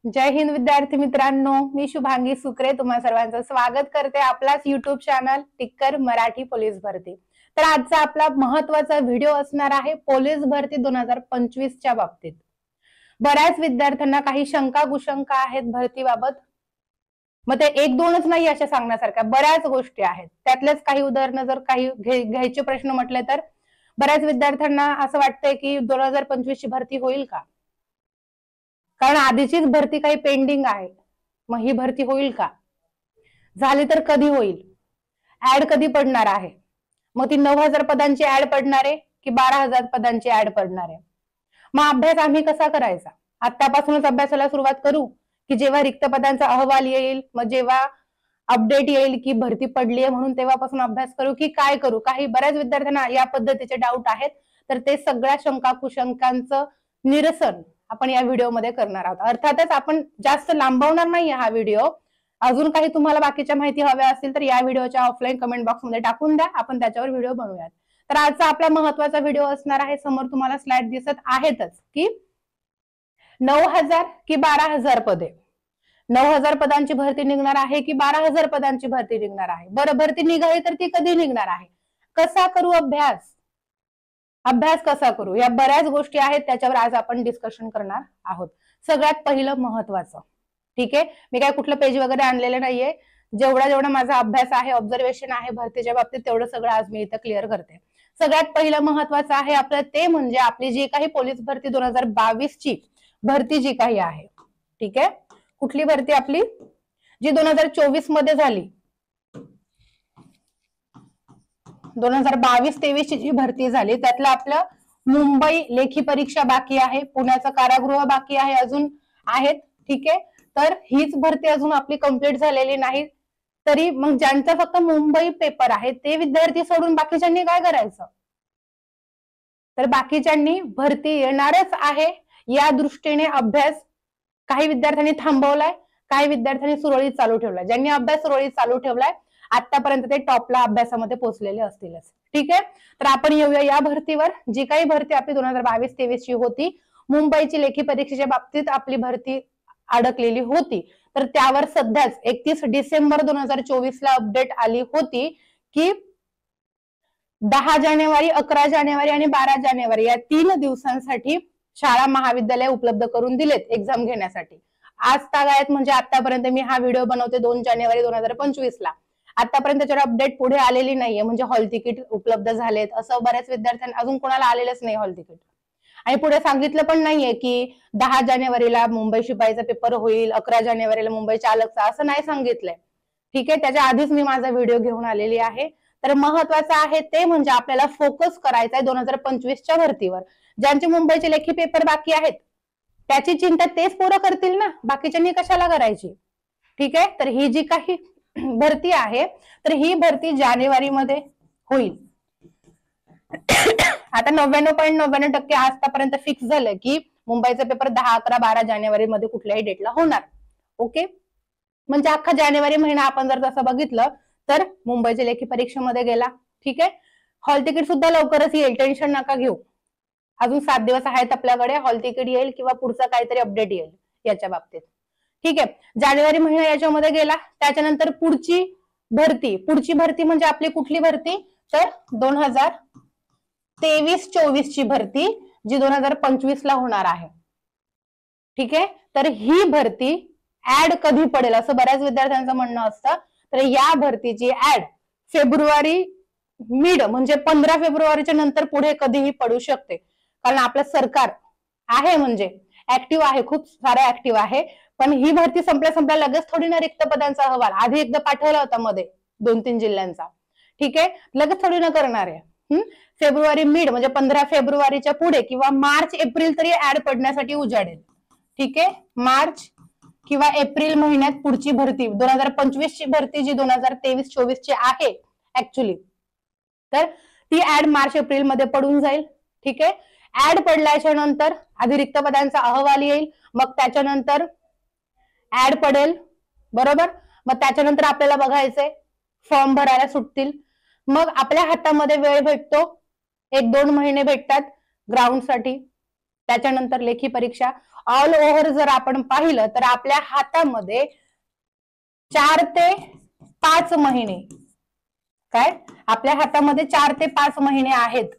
जय हिंद विद्यार्थी मित्रांनो, मी शुभांगी सुक्रे तुम्हा सर्वांचं स्वागत करते आपलाच युट्यूब चॅनल टिक्कर मराठी पोलीस भरती। तर आजचा आपला महत्वाचा व्हिडिओ असणार आहे पोलीस भरती 2025 च्या बाबतीत। बऱ्याच विद्यार्थ्यांना काही शंका कुशंका आहेत भरतीबाबत। मग ते एक दोनच नाही अशा सांगण्यासारख्या बऱ्याच गोष्टी आहेत। त्यातलेच काही उदाहरणं जर काही घ्यायचे प्रश्न म्हटले तर बऱ्याच विद्यार्थ्यांना असं वाटतंय की 2025 ची भरती होईल का? कारण आधीचीच भरती काही पेंडिंग आहे, मग ही भरती होईल का? झाली तर कधी होईल? ऍड कधी पडणार आहे? मग ती 9,000 पदांची ऍड पडणार आहे की 12,000 पदांची ऍड पडणार आहे? मग अभ्यास आम्ही कसा करायचा? आतापासूनच अभ्यासाला सुरुवात करू की जेव्हा रिक्त पदांचा अहवाल येईल, मग जेव्हा अपडेट येईल की भरती पडली आहे म्हणून तेव्हापासून अभ्यास करू की काय करू? काही बऱ्याच विद्यार्थ्यांना या पद्धतीचे डाऊट आहेत। तर ते सगळ्या शंका कुशंकांचं निरसन आपण या व्हिडिओमध्ये करणार आहोत। अर्थातच आपण जास्त लांबवणार नाही हा व्हिडिओ। अजून काही तुम्हाला बाकीच्या माहिती हव्या असतील तर या व्हिडिओच्या ऑफलाईन कमेंट बॉक्समध्ये टाकून द्या, आपण त्याच्यावर व्हिडिओ बनवूयात। तर आजचा आपला महत्वाचा व्हिडिओ असणार आहे, समोर तुम्हाला स्लाइड दिसत आहेतच की 9,000 की 12,000 पदे, 9,000 पदांची भरती निघणार आहे की 12,000 पदांची भरती निघणार आहे? बरं, भरती निघाली तर ती कधी निघणार आहे? कसा करू अभ्यास? अभ्यास कसा करू? या बऱ्याच गोष्टी आहेत, त्याच्यावर आज आपण डिस्कशन करणार आहोत। सगळ्यात पहिलं महत्वाचं, ठीक आहे, मी काय कुठलं पेज वगैरे आणलेलं नाहीये, जेवढा माझा अभ्यास आहे, ऑब्झर्वेशन आहे भरतीच्या बाबतीत तेवढं सगळं आज मी इथं क्लिअर करते। सगळ्यात पहिलं महत्वाचं आहे आपलं ते म्हणजे आपली जी काही पोलीस भरती 2022 ची भरती जी काही आहे, ठीक आहे, कुठली भरती आपली जी 2024 मध्ये झाली, 2022-23 ची जी भरती झाली त्यातलं आपलं मुंबई लेखी परीक्षा बाकी आहे, पुण्याचं कारागृह बाकी आहे, अजून आहेत, ठीक आहे। तर हीच भरती अजून आपली कंप्लीट झालेली नाही, तरी मग ज्यांचा फक्त मुंबई पेपर आहे ते विद्यार्थी सोडून बाकीच्यांनी काय करायचं? तर बाकीच्यांनी भरती येणारच आहे या दृष्टीने अभ्यास काही विद्यार्थ्यांनी थांबवलाय, काही विद्यार्थ्यांनी सुरळीत चालू ठेवलाय। ज्यांनी अभ्यास सुरळीत चालू ठेवलाय आतापर्यंत ते टॉपला अभ्यासामध्ये पोहोचलेले असतीलच, ठीक आहे। तर आपण येऊया या भरतीवर। जी काही भरती आपली 2022-23 ची होती, मुंबईची लेखी परीक्षेच्या बाबतीत आपली भरती अडकलेली होती, तर त्यावर सध्याच 31 डिसेंबर 2024 ला अपडेट आली होती की 10 जानेवारी, 11 जानेवारी आणि 12 जानेवारी या 3 दिवसांसाठी शाळा महाविद्यालय उपलब्ध करून दिलेत एक्झाम घेण्यासाठी। आज तागायत म्हणजे आतापर्यंत मी हा व्हिडिओ बनवते 2 जानेवारी 2025 ला, आतापर्यंत त्याच्यावर अपडेट पुढे आलेली नाहीये, म्हणजे हॉल तिकीट उपलब्ध झालेत असं बऱ्याच विद्यार्थ्यांना अजून कोणाला आलेलंच नाही हॉल तिकीट। आणि पुढे सांगितलं पण नाहीये की 10 जानेवारीला मुंबई शिपाईचा पेपर होईल, 11 जानेवारीला मुंबई चालकचा, असं नाही सांगितलंय, ठीक आहे। त्याच्या आधीच मी माझा व्हिडिओ घेऊन आलेली आहे। तर महत्वाचं आहे ते म्हणजे आपल्याला फोकस करायचा आहे 2025 च्या भरतीवर। ज्यांचे मुंबईचे लेखी पेपर बाकी आहेत त्याची चिंता तेच पोरं करतील ना, बाकीच्यांनी कशाला करायची, ठीक आहे। तर ही जी काही भरती आहे तर ही भरती जानेवारी मध्ये होईल। आता 99.99% आतापर्यंत फिक्स झालं की मुंबईचा पेपर 10, 11, 12 जानेवारी मध्ये कुठल्याही डेटला होणार, ओके। म्हणजे अख्खा जानेवारी महिना आपण जर तसं बघितलं तर मुंबईच्या लेखी परीक्षेमध्ये गेला, ठीक आहे। हॉल तिकीट सुद्धा लवकरच येईल, टेन्शन नका घेऊ, अजून 7 दिवस आहेत आपल्याकडे, हॉल तिकीट येईल किंवा पुढचा काहीतरी अपडेट येईल याच्या बाबतीत, ठीक आहे। जानेवारी महिना याच्यामध्ये गेला, त्याच्यानंतर पुढची भरती म्हणजे आपली कुठली भरती तर 2023-24 ची भरती जी 2025 ला होणार आहे, ठीक आहे। तर ही भरती ऍड कधी पडेल असं बऱ्याच विद्यार्थ्यांचं म्हणणं असतं। तर या भरतीची ऍड फेब्रुवारी मिड म्हणजे 15 फेब्रुवारीच्या नंतर पुढे कधीही पडू शकते, कारण आपलं सरकार आहे म्हणजे ऍक्टिव्ह आहे, खूप सारं ऍक्टिव्ह आहे। पण ही भरती संपल्या लगेच थोडी ना रिक्त पदांचा अहवाल आधी एकदा पाठवला होता मध्ये 2-3 जिल्ह्यांचा, ठीक आहे, लगेच थोडी ना करणार आहे। फेब्रुवारी मिड म्हणजे 15 फेब्रुवारीच्या पुढे किंवा मार्च एप्रिल तरी ऍड पडण्यासाठी उजाडेल, ठीक आहे। मार्च किंवा एप्रिल महिन्यात पुढची भरती 2025 ची भरती जी 2023-24 ची आहे ऍक्च्युली, तर ती ऍड मार्च एप्रिल मध्ये पडून जाईल, ठीक आहे। ऍड पडल्याच्या नंतर आधी रिक्त पदांचा अहवाल येईल, मग त्याच्यानंतर ऍड पडेल, बरोबर। मग त्याच्यानंतर आपल्याला बघायचंय फॉर्म भरायला सुटतील, मग आपल्या हातामध्ये वेळ भेटतो, 1-2 महिने भेटतात ग्राउंड साठी, त्याच्यानंतर लेखी परीक्षा. ऑल ओव्हर जर आपण पाहिलं तर आपल्या हातामध्ये 4 ते 5 महिने, काय आपल्या हातामध्ये 4 ते 5 महिने आहेत.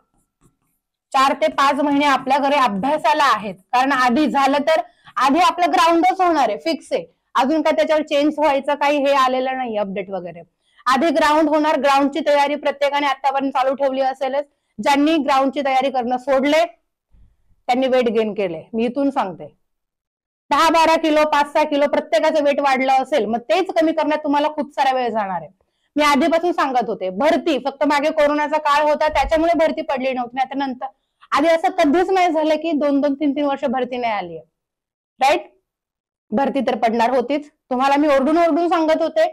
4 ते 5 महिने आपल्या घरी अभ्यासाला आहेत. कारण आधी झालं तर आधी आपलं ग्राउंडच होणार आहे, फिक्स आहे. अजून काय त्याच्यावर चेंज व्हायचं काही हे आलेलं नाही अपडेट वगैरे. आधी ग्राउंड होणार. ग्राउंडची तयारी प्रत्येकाने आतापर्यंत चालू ठेवली असेलच. ज्यांनी ग्राउंडची तयारी करणं सोडले त्यांनी वेट गेन केले. मी इथून सांगते 10-12 किलो 5-6 किलो प्रत्येकाचं वेट वाढलं असेल, मग तेच कमी करण्यात तुम्हाला खूप सारा वेळ जाणार आहे. मी आधीपासून सांगत होते भरती फक्त मागे कोरोनाचा काळ होता त्याच्यामुळे भरती पडली नव्हती, नाही तर नंतर आधी असं कधीच नाही झालं की 2-2, 3-3 वर्ष भरती नाही आली आहे. राईट. भरती तर पडणार होतीच. तुम्हाला मी ओरडून ओरडून सांगत होते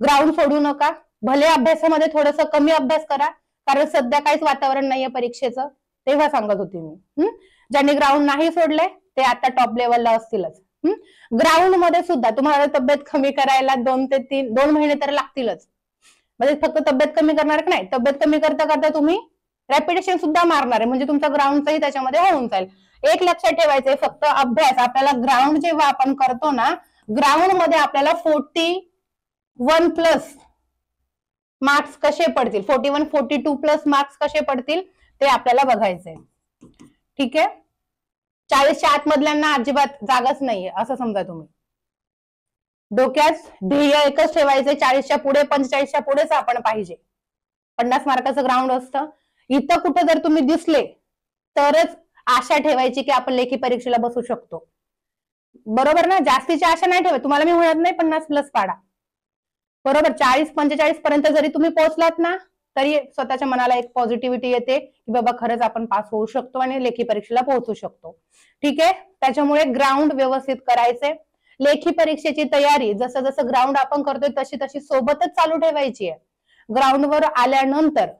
ग्राउंड सोडू नका, भले अभ्यासामध्ये थोडंसं कमी अभ्यास करा, कारण सध्या काहीच वातावरण नाहीये परीक्षेचं, तेव्हा सांगत होती मी. ज्यांनी ग्राउंड नाही सोडले ते आता टॉप लेवलला असतीलच. ग्राउंड मध्ये सुद्धा तुम्हाला तब्येत कमी करायला 2 महिने तर लागतीलच. म्हणजे फक्त तब्येत कमी करणार नाही, तब्येत कमी करता करता तुम्ही रॅपिटेशन सुद्धा मारणार आहे, म्हणजे तुमचा ग्राउंडचाही त्याच्यामध्ये होऊन जाईल. एक लक्षात ठेवायचंय फक्त अभ्यास. आपल्याला ग्राउंड जेव्हा आपण करतो ना, ग्राउंड मध्ये आपल्याला 41+ मार्क्स कसे पडतील, 41, 42+ मार्क्स कसे पडतील ते आपल्याला बघायचंय. ठीक आहे. 40च्या आतमधल्यांना अजिबात जागाच नाहीये असं समजा तुम्ही. डोक्यात ध्येय एकच ठेवायचंय, 40च्या पुढे 45च्या पुढेच आपण पाहिजे. 50 मार्काचं ग्राउंड असतं. इथं कुठं जर तुम्ही दिसले तरच आशा ठेवायची की आपण लेखी परीक्षेला बसू शकतो. बरोबर ना. जास्तीची आशा नाही ठेवायची. तुम्हाला मी म्हणत नाही 50+ पाडा. बरोबर. 40-45 पर्यंत जरी तुम्ही पोहोचलात ना तरी स्वतःच्या मनाला एक पॉझिटिव्हिटी येते की बाबा खरंच आपण पास होऊ शकतो आणि लेखी परीक्षेला पोहोचू शकतो. ठीक आहे. त्याच्यामुळे ग्राउंड व्यवस्थित करायचे. लेखी परीक्षेची तयारी जसं जसं ग्राउंड आपण करतोय तशी तशी सोबतच चालू ठेवायची आहे. ग्राउंडवर आल्यानंतर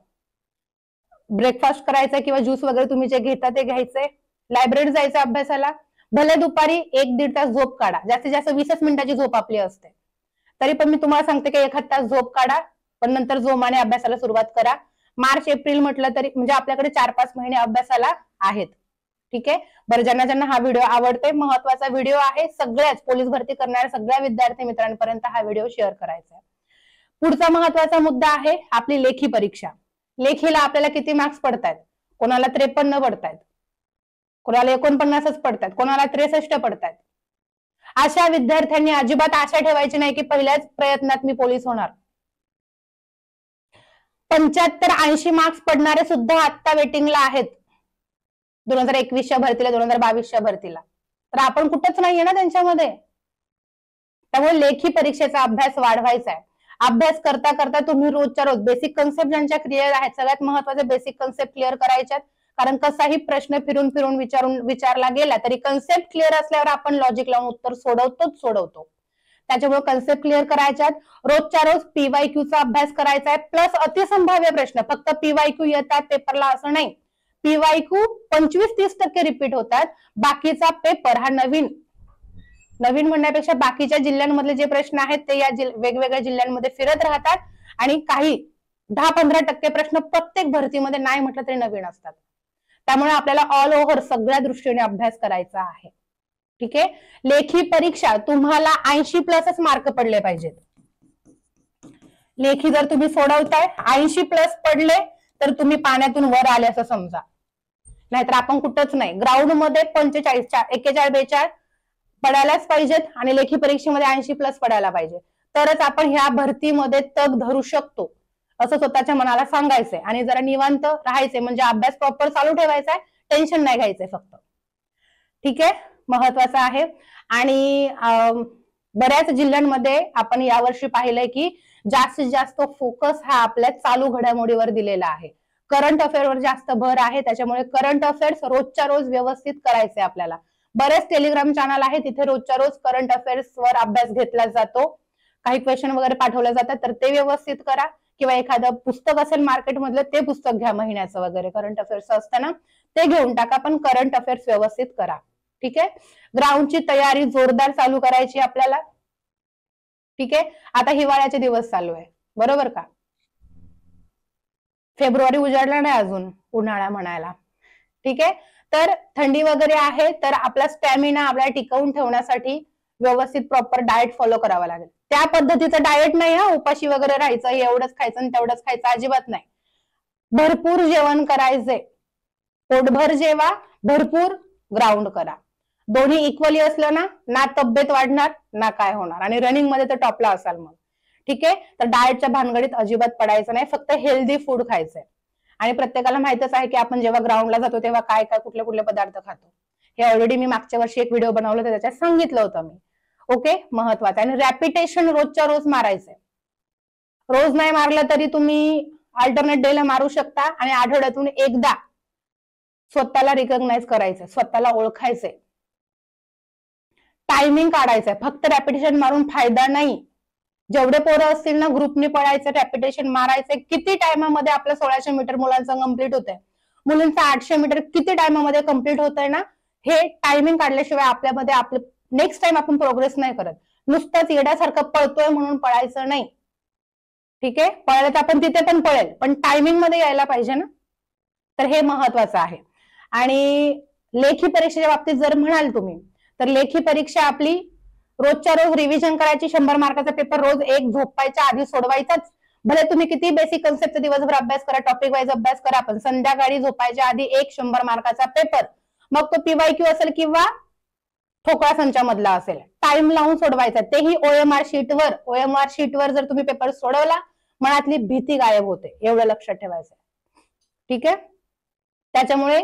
ब्रेकफास्ट करायचा किंवा ज्यूस वगैरे तुम्ही जे घेता ते घ्यायचंय. लायब्ररीत जायचं अभ्यासाला. भले दुपारी 1-1.5 तास झोप काढा. जास्तीत जास्त 20 मिनिटाची झोप आपली असते. तरी पण मी तुम्हाला सांगते की 1 तास झोप काढा, पण नंतर जोमाने अभ्यासाला सुरुवात करा. मार्च-एप्रिल म्हटलं तरी म्हणजे आपल्याकडे 4-5 महिने अभ्यासाला आहेत. ठीक आहे. बरं, ज्यांना ज्यांना हा व्हिडिओ आवडतोय, महत्वाचा व्हिडिओ आहे, सगळ्याच पोलीस भरती करणाऱ्या सगळ्या विद्यार्थी मित्रांपर्यंत हा व्हिडिओ शेअर करायचा आहे. पुढचा महत्वाचा मुद्दा आहे आपली लेखी परीक्षा. लेखीला आपल्याला किती मार्क्स पडतायत? कोणाला 53 पडतायत, कोणाला 49च पडतायत, कोणाला 63 पडतायत. अशा विद्यार्थ्यांनी अजिबात आशा ठेवायची नाही की पहिल्याच प्रयत्नात मी पोलीस होणार. 75-80 मार्क्स पडणारे सुद्धा आता वेटिंगला आहेत 2021च्या भरतीला, 2022च्या भरतीला. तर आपण कुठंच नाहीये ना त्यांच्यामध्ये. त्यामुळे लेखी परीक्षेचा अभ्यास वाढवायचा आहे. अभ्यास करता करता तुम्ही रोजच्या रोज बेसिक कन्सेप्ट ज्यांच्या क्लिअर आहेत, सगळ्यात महत्वाचे बेसिक कन्सेप्ट क्लिअर करायच्यात. कारण कसाही प्रश्न फिरून फिरून विचारला गेला तरी कन्सेप्ट क्लिअर असल्यावर आपण लॉजिक लावून उत्तर सोडवतो. त्याच्यामुळे कन्सेप्ट क्लिअर करायच्यात. रोजच्या रोज PYQचा अभ्यास करायचा आहे. प्लस अतिसंभाव्य प्रश्न. फक्त PYQ येतात पेपरला असं नाही. PYQ 25-30% रिपीट होतात. बाकीचा पेपर हा नवीन म्हणण्यापेक्षा बाकीच्या जिल्ह्यांमधले जे प्रश्न आहेत ते या वेगवेगळ्या जिल्ह्यांमध्ये फिरत राहतात आणि काही 10-15% प्रश्न प्रत्येक भरतीमध्ये नाही म्हटलं तरी नवीन असतात. त्यामुळे आपल्याला ऑल ओव्हर सगळ्या दृष्टीने अभ्यास करायचा आहे. ठीक आहे. लेखी परीक्षा तुम्हाला 80+ मार्क पडले पाहिजेत. लेखी जर तुम्ही सोडवताय 80+ पडले तर तुम्ही पाण्यातून वर आले असं समजा, नाहीतर आपण कुठंच नाही. ग्राउंड मध्ये 45, 41, 42 पडायलाच पाहिजेत आणि लेखी परीक्षेमध्ये 80+ पडायला पाहिजे. तरच आपण ह्या भरतीमध्ये तग धरू शकतो असं स्वतःच्या मनाला सांगायचंय आणि जरा निवांत राहायचंय. म्हणजे अभ्यास प्रॉपर चालू ठेवायचा आहे, टेन्शन नाही घ्यायचंय फक्त. ठीक आहे. महत्वाचं आहे. आणि बऱ्याच जिल्ह्यांमध्ये आपण यावर्षी पाहिलंय की जास्तीत जास्त फोकस हा आपल्या चालू घडामोडीवर दिलेला आहे. करंट अफेअरवर जास्त भर आहे. त्याच्यामुळे करंट अफेअर्स रोजच्या रोज व्यवस्थित करायचे आपल्याला. बरेच टेलिग्राम चॅनल आहे, तिथे रोजच्या रोज करंट अफेअर्सवर अभ्यास घेतला जातो. काही क्वेश्चन वगैरे पाठवले जातात तर ते व्यवस्थित करा. किंवा एखादं पुस्तक असेल मार्केटमधलं ते पुस्तक घ्या महिन्याचं वगैरे, करंट अफेअर्स असतं ना ते घेऊन टाका, पण करंट अफेअर्स व्यवस्थित करा. ठीक आहे. ग्राउंडची तयारी जोरदार चालू करायची आपल्याला. ठीक आहे. आता हिवाळ्याचे दिवस चालू आहे, बरोबर का? फेब्रुवारी उजाडला नाही अजून उन्हाळा म्हणायला. ठीक आहे. तर थंडी वगैरे आहे तर आपला स्टॅमिना आपल्याला टिकवून ठेवण्यासाठी व्यवस्थित प्रॉपर डाएट फॉलो करावा लागेल. त्या पद्धतीचं डाएट नाही हा, उपाशी वगैरे राहायचं, एवढंच खायचं आणि तेवढंच खायचं, अजिबात नाही. भरपूर जेवण करायचे, पोटभर जेवा, भरपूर ग्राउंड करा. दोन्ही इक्वली असलं ना तब्येत वाढणार ना काय होणार, आणि रनिंग मध्ये तर टॉपला असाल मग. ठीक आहे, तर डाएटच्या भानगडीत अजिबात पडायचं नाही, फक्त हेल्दी फूड खायचंय. आणि प्रत्येकाला माहितच आहे की आपण जेव्हा ग्राउंडला जातो तेव्हा काय काय कुठले कुठले पदार्थ खातो. हे ऑलरेडी मी मागच्या वर्षी एक व्हिडिओ बनवला होता, त्याच्यात सांगितलं होतं मी. ओके, महत्वाचं. आणि रॅपिटेशन रोजच्या रोज मारायचंय. रोज नाही मारलं तरी तुम्ही अल्टरनेट डेला मारू शकता, आणि आठवड्यातून एकदा स्वतःला रिकॉग्नाइज करायचंय, स्वतःला ओळखायचंय, टायमिंग काढायचंय. फक्त रॅपिटेशन मारून फायदा नाही. जेवढे पोरं असतील ना ग्रुपने पळायचं, रॅपिटेशन मारायचंय. किती टायमामध्ये आपलं 1600 मीटर मुलांचं कम्प्लीट होतंय, मुलींचं 800 मीटर किती टायमामध्ये कम्प्लीट होतंय ना, हे टायमिंग काढल्याशिवाय आपल्यामध्ये आपलं नेक्स्ट टाइम आपण प्रोग्रेस नाही करत. नुसतंच येण्यासारखं पळतोय म्हणून पळायचं नाही. ठीक आहे, पळायला तर आपण तिथे पण पळेल, पण टायमिंग मध्ये यायला पाहिजे ना. तर हे महत्वाचं आहे. आणि लेखी परीक्षेच्या बाबतीत जर म्हणाल तुम्ही, तर लेखी परीक्षा आपली रोजच्या रोज रिव्हिजन करायची. 100 मार्काचा पेपर रोज एक झोपायच्या आधी सोडवायचाच. भले तुम्ही किती बेसिक कन्सेप्टचा दिवसभर अभ्यास करा, टॉपिक वाईज अभ्यास करा, पण संध्याकाळी झोपायच्या आधी एक 100 मार्काचा पेपर, मग तो PYQ असेल किंवा ठोकळा संचामधला असेल, टाइम लावून सोडवायचा. तेही OMR शीटवर. OMR शीटवर जर तुम्ही पेपर सोडवला, मनातली भीती गायब होते, एवढं लक्षात ठेवायचं. ठीक आहे, त्याच्यामुळे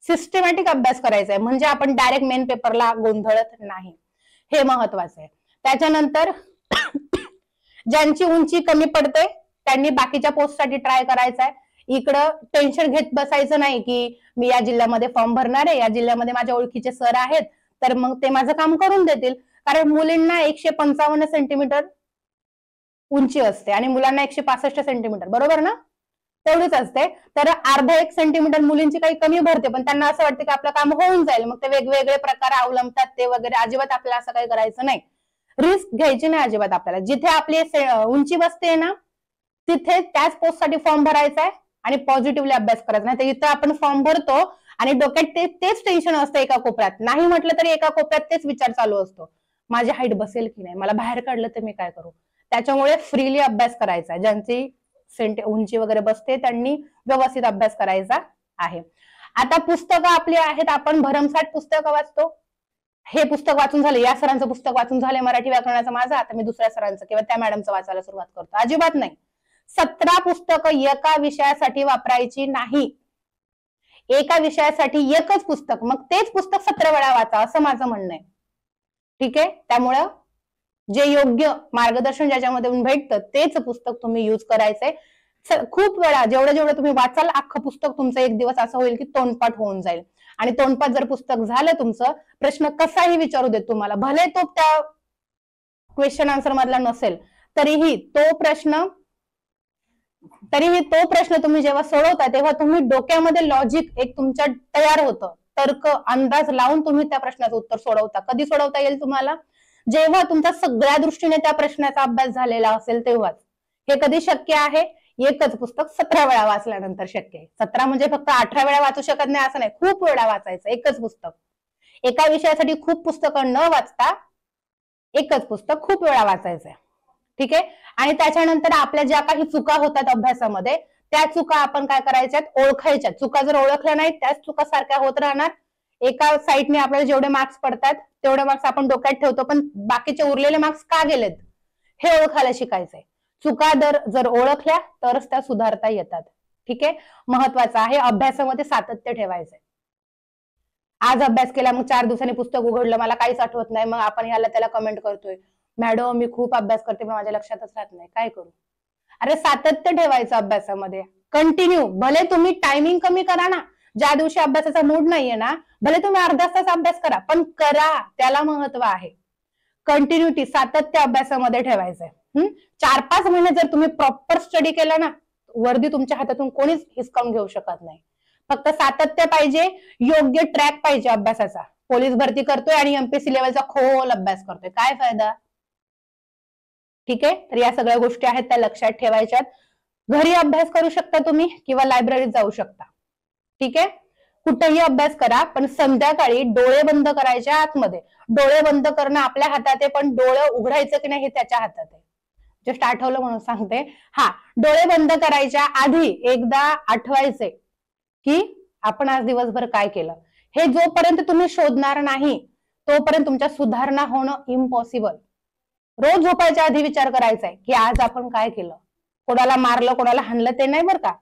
सिस्टमॅटिक अभ्यास करायचा आहे, म्हणजे आपण डायरेक्ट मेन पेपरला गोंधळत नाही. हे महत्वाचं आहे. त्याच्यानंतर ज्यांची उंची कमी पडते त्यांनी बाकीच्या पोस्टसाठी ट्राय करायचा आहे. इकडं टेन्शन घेत बसायचं नाही की मी या जिल्ह्यामध्ये फॉर्म भरणार आहे, या जिल्ह्यामध्ये माझ्या ओळखीचे सर आहेत, तर मग ते माझं काम करून देतील. कारण मुलींना 155 सेंटीमीटर उंची असते आणि मुलांना 165 सेंटीमीटर, बरोबर ना, तेवढीच असते. तर अर्धा 1 सेंटीमीटर मुलींची काही कमी भरते, पण त्यांना असं वाटतं की आपलं काम होऊन जाईल, मग ते वेगवेगळे प्रकार अवलंबतात ते वगैरे. अजिबात आपल्याला असं काही करायचं नाही, रिस्क घ्यायची नाही अजिबात आपल्याला. जिथे आपली उंची बसते ना तिथे त्याच पोस्टसाठी फॉर्म भरायचा आहे आणि पॉझिटिव्हली अभ्यास करायचा. नाही तर इथं आपण फॉर्म भरतो आणि डोक्यात तेच टेन्शन असतं एका कोपऱ्यात. नाही म्हटलं तरी एका कोपऱ्यात तेच विचार चालू असतो, माझी हाईट बसेल की नाही, मला बाहेर काढलं तर मी काय करू. त्याच्यामुळे फ्रीली अभ्यास करायचा. ज्यांची उंची वगैरे बसते त्यांनी व्यवस्थित अभ्यास करायचा आहे. आता पुस्तकं आपली आहेत, आपण भरमसाठ पुस्तकं वाचतो. हे पुस्तक वाचून झाले, या सरांचं पुस्तक वाचून झाले मराठी व्याकरणाचं माझं, आता मी दुसऱ्या सरांचं किंवा त्या मॅडमचं वाचायला सुरुवात करतो. अजिबात नाही. 17 पुस्तकं एका विषयासाठी वापरायची नाही. एका विषयासाठी एकच पुस्तक, मग तेच पुस्तक 17 वेळा वाचा, असं माझं म्हणणं आहे. ठीक आहे, त्यामुळं जे योग्य मार्गदर्शन ज्याच्यामध्ये भेटतं तेच पुस्तक तुम्ही युज करायचंय. खूप वेळा जेवढं तुम्ही वाचाल, अख्खं पुस्तक तुमचं एक दिवस असं होईल की तोंडपाठ होऊन जाईल. आणि तोंडपाठ जर पुस्तक झालं तुमचं, प्रश्न कसाही विचारू देत तुम्हाला, भले तो त्या क्वेश्चन आन्सर मधला नसेल तरीही तो प्रश्न तुम्ही जेव्हा सोडवता तेव्हा तुम्ही डोक्यामध्ये लॉजिक एक तुमच्या तयार होतं, तर्क अंदाज लावून तुम्ही त्या प्रश्नाचं उत्तर सोडवता. कधी सोडवता येईल तुम्हाला, जेव्हा तुमचा सगळ्या दृष्टीने त्या प्रश्नाचा अभ्यास झालेला असेल तेव्हाच. हे कधी शक्य आहे, एकच पुस्तक 17 वेळा वाचल्यानंतर शक्य आहे. 17 म्हणजे फक्त 18 वेळा वाचू शकत नाही असं नाही, खूप वेळा वाचायचं एकच पुस्तक. एका विषयासाठी खूप पुस्तकं न वाचता एकच पुस्तक खूप वेळा वाचायचंय. ठीक आहे, आणि त्याच्यानंतर आपल्या ज्या काही चुका होतात अभ्यासामध्ये त्या चुका आपण काय करायच्यात, ओळखायच्या. चुका जर ओळखल्या नाही त्याच चुका सारख्या होत राहणार. एका साईडने आपल्याला जेवढे मार्क्स पडतात तेवढे मार्क्स आपण डोक्यात ठेवतो, पण बाकीचे उरलेले मार्क्स का गेलेत हे ओळखायला शिकायचंय. चुका जर ओळखल्या तरच त्या सुधारता येतात. ठीक आहे, महत्वाचं आहे अभ्यासामध्ये सातत्य ठेवायचंय. आज अभ्यास केला, मग 4 दिवसांनी पुस्तक उघडलं, मला काहीच आठवत नाही, मग आपण याला त्याला कमेंट करतोय, मॅडम मी खूप अभ्यास करते पण माझ्या लक्षातच राहत नाही, काय करू. अरे सातत्य ठेवायचं अभ्यासामध्ये, कंटिन्यू. भले तुम्ही टायमिंग कमी करा ना, ज्या दिवशी अभ्यासाचा मूड नाहीये ना, भले तुम्ही अर्धा तास अभ्यास करा, पण करा, त्याला महत्व आहे. कंटिन्युटी, सातत्य अभ्यासामध्ये ठेवायचंय. 4-5 महिने जर तुम्ही प्रॉपर स्टडी केला ना, वर्दी तुमच्या हातातून कोणीच हिसकावून घेऊ शकत नाही. फक्त सातत्य पाहिजे, योग्य ट्रॅक पाहिजे अभ्यासाचा. पोलीस भरती करतोय आणि MPSC लेवलचा खोल अभ्यास करतोय, काय फायदा. ठीक आहे, तर या सगळ्या गोष्टी आहेत त्या लक्षात ठेवायच्यात. घरी अभ्यास करू शकता तुम्ही किंवा लायब्ररीत जाऊ शकता. ठीक आहे, कुठेही अभ्यास करा, पण संध्याकाळी डोळे बंद करायचे आतमध्ये. डोळे बंद करणं आपल्या हातात आहे, पण डोळे उघडायचं की नाही हे त्याच्या हातात आहे. जस्ट आठवलं म्हणून सांगते. हा, डोळे बंद करायच्या आधी एकदा आठवायचे की आपण आज दिवसभर काय केलं. हे जोपर्यंत तुम्ही शोधणार नाही तोपर्यंत तुमच्या सुधारणा होणं इम्पॉसिबल. रोज झोपायच्या आधी विचार करायचा आहे की आज आपण काय केलं, कोणाला मारलं, कोणाला हाणलं ते नाही बरं का.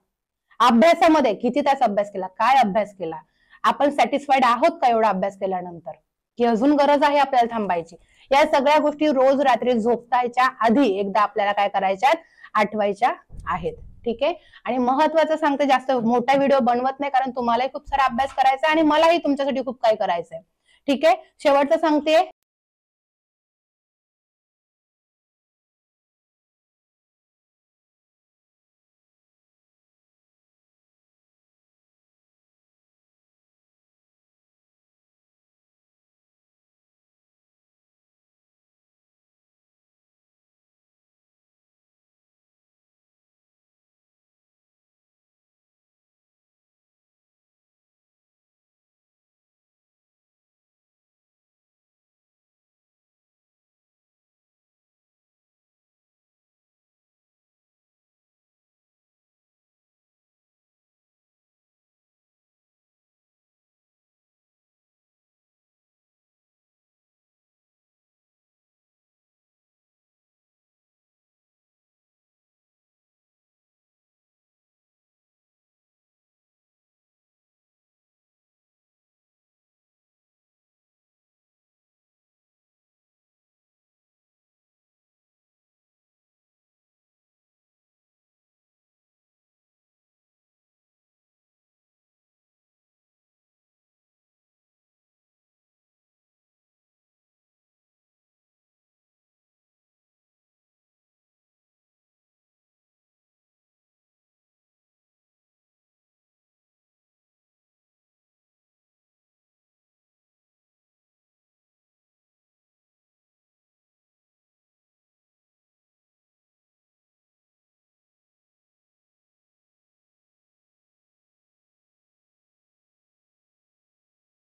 अभ्यासामध्ये किती तास अभ्यास केला, काय अभ्यास केला, आपण सॅटिस्फाईड आहोत का एवढा अभ्यास केल्यानंतर, की अजून गरज आहे आपल्याला थांबायची. या सगळ्या गोष्टी रोज रात्री झोपतायच्या आधी एकदा आपल्याला काय करायच्यात, आठवायच्या आहेत. ठीक आहे. आणि महत्वाचं सांगते, जास्त मोठा व्हिडिओ बनवत नाही कारण तुम्हालाही खूप सारा अभ्यास करायचा आणि मलाही तुमच्यासाठी खूप काय करायचंय. ठीक आहे. शेवटचं सांगते,